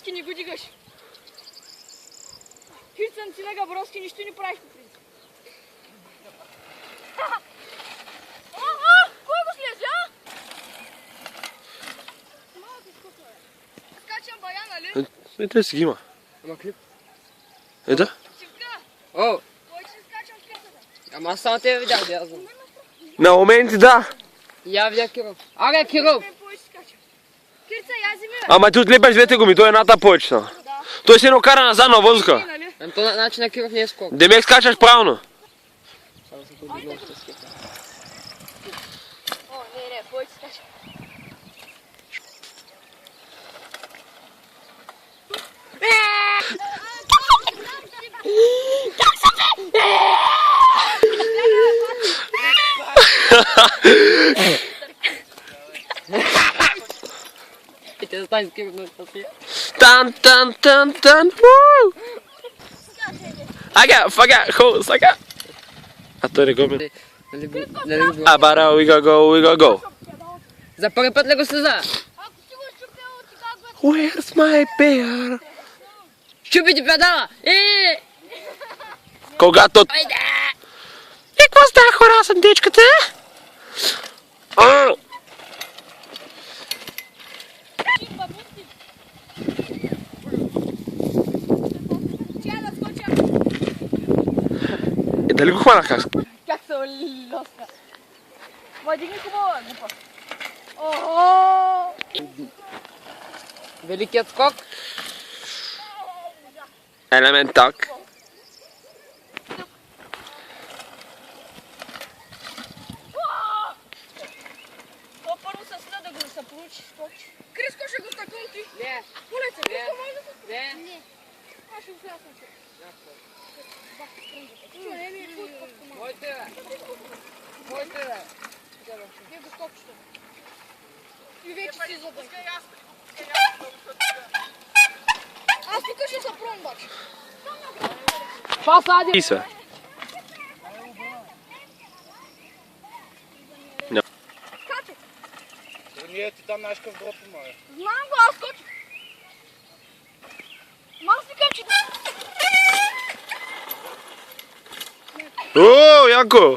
Боровски не го дигаш. Хирцан си нага Боровски, нищо не правиш по принцип. Кой го слезе, а? Малко скупа е. Скачам бая, нали? Те си ги има. Ама клип. Да? Чивка, О, кой ще скачам с кирцата? ама аз само те видях, да я знам. На моменти да. Я видях Киров. Аре, Киров! Кирца, я вземи, бе. Ама ти отлепаш двете гуми, той е едната повече. Да. Той си едно кара назад на въздуха. Нали? Ами то значи на Киров не е скок. Демек скачаш правилно. Само се подигнал ще скипа. О, не, повече скачам. И те застани с Киров на статия. Тан. Woo! I got hose, А той не го ми. Нали го било? Абара, we gotta go. За първи път ли го слеза? Ако си го щупил, ти как го Where's my bear? Щупи ти педала! Когато... Айде! И какво става, хора, съм дечката? Дали го хванах аз? Как се лоска. Ма дигни хубава, глупа. Охо! Великият скок. Елементак. То първо се сля да го се получи скочи. Криско ще го стъкнем ти. Не. Полеца, Криско може да се... Не. Аз ще го слясна че. Чу, не ми е чул скочка малко. Моите бе. Моите бе. Вие го скочите. И вече си задъм. Аз тук ще се пробвам баче. Това сади. Иса. Скачай. Ние ти там знаеш къв дроп има, бе. Знам го, аз скочих. Ма аз викам, че... О, Янко!